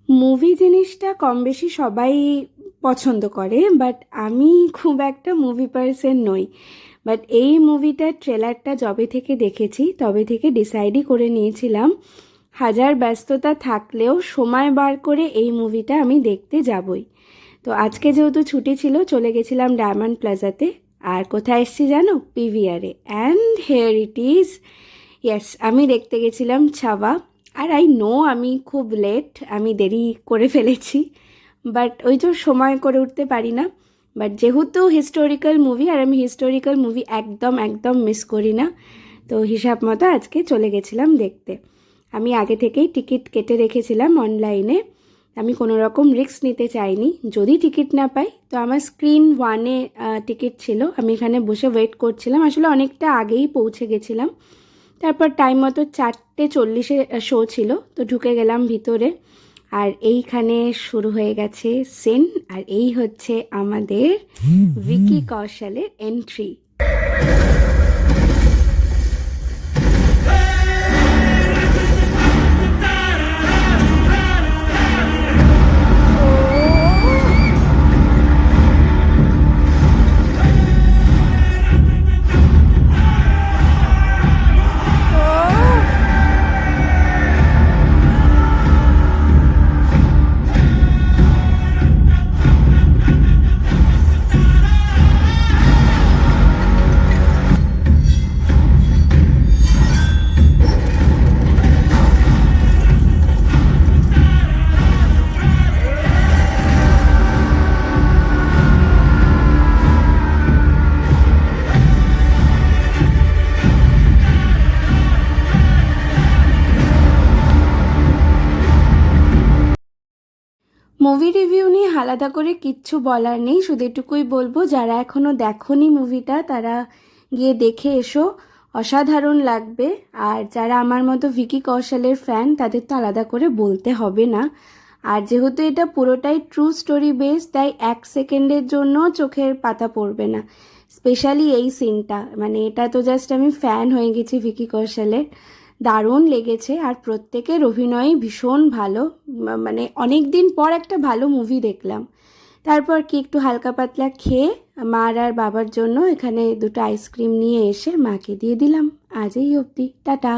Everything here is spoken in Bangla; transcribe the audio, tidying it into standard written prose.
মুভি জিনিসটা কম বেশি সবাই পছন্দ করে, বাট আমি খুব একটা মুভি পার্সন নই। বাট এই মুভিটার ট্রেলারটা যবে থেকে দেখেছি তবে থেকে ডিসাইডই করে নিয়েছিলাম হাজার ব্যস্ততা থাকলেও সময় বার করে এই মুভিটা আমি দেখতে যাবই। তো আজকে যেহেতু ছুটি ছিল চলে গেছিলাম ডায়মন্ড প্লাজাতে। আর কোথায় এসেছি জানো? পিভিআরে। And here it is. Yes, আমি দেখতে গেছিলাম ছাওয়া। আর আই নো আমি খুব লেট, আমি দেরি করে ফেলেছি, বাট ওই তো সময় করে উঠতে পারি না। বাট যেহেতু হিস্টোরিক্যাল মুভি, আর আমি হিস্টোরিক্যাল মুভি একদম একদম মিস করি না, তো হিসাব মতো আজকে চলে গেছিলাম দেখতে। আমি আগে থেকেই টিকিট কেটে রেখেছিলাম অনলাইনে। আমি কোনো রকম রিস্ক নিতে চাইনি, যদি টিকিট না পাই তো আমার স্ক্রিন 1-এ টিকিট ছিল, আমি এখানে বসে ওয়েট করছিলাম। আসলে অনেকটা আগেই পৌঁছে গেছিলাম। তারপর টাইম মতো 4:40-এ শো ছিল, তো ঢুকে গেলাম ভিতরে। আর এইখানে শুরু হয়ে গেছে সিন, আর এই হচ্ছে আমাদের ভিকি কৌশলের এন্ট্রি। মুভি রিভিউ নিয়ে আলাদা করে কিচ্ছু বলার নেই, শুধু এটুকুই বলবো যারা এখনও দেখোনি মুভিটা তারা গিয়ে দেখে এসো, অসাধারণ লাগবে। আর যারা আমার মতো ভিকি কৌশলের ফ্যান তাদের তো আলাদা করে বলতে হবে না। আর যেহেতু এটা পুরোটাই ট্রু স্টোরি বেস, তাই 1 সেকেন্ডের জন্য চোখের পাতা পড়বে না। স্পেশালি এই সিনটা, মানে এটা তো জাস্ট আমি ফ্যান হয়ে গেছি ভিকি কৌশলের। দারুণ লেগেছে, আর প্রত্যেকের অভিনয় ভীষণ ভালো। মানে অনেক দিন পর একটা ভালো মুভি দেখলাম। তারপর কি একটু হালকা পাতলা খেয়ে মার আর বাবার জন্য এখানে 2টো আইসক্রিম নিয়ে এসে মাকে দিয়ে দিলাম। আজ এই অবধি, টাটা।